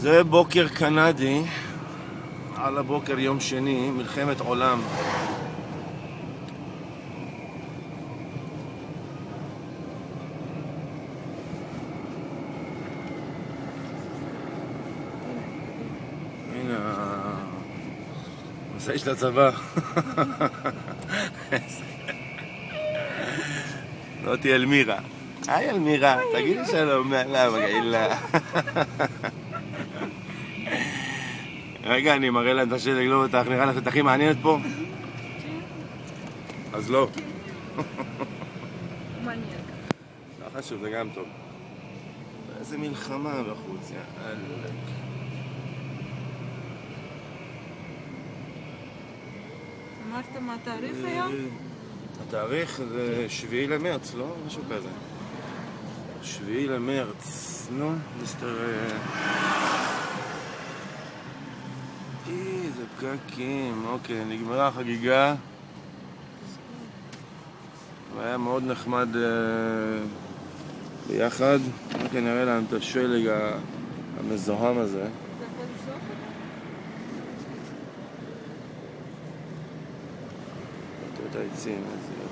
זה בוקר קנדי, על הבוקר יום שני, מלחמת עולם. הנה, הנושא של הצבא. זאתי אלמירה. היי אלמירה, תגידי שלום, נעלה מגעילה. רגע, אני מראה להם את השלג, לא בטח, נראה לך את הכי מעניינת פה? אז לא. מעניין. לא חשוב, זה גם טוב. איזה מלחמה בחוץ, יאללה. אמרת מה התאריך היום? התאריך זה 7 למרץ, לא? משהו כזה. 7 למרץ, נו, מיסטר... איזה פקקים, אוקיי, נגמרה החגיגה. והיה מאוד נחמד ביחד. אוקיי, נראה להם את השלג המזוהם הזה. אתה יכול לשלוח אותו? את העצים, איזה...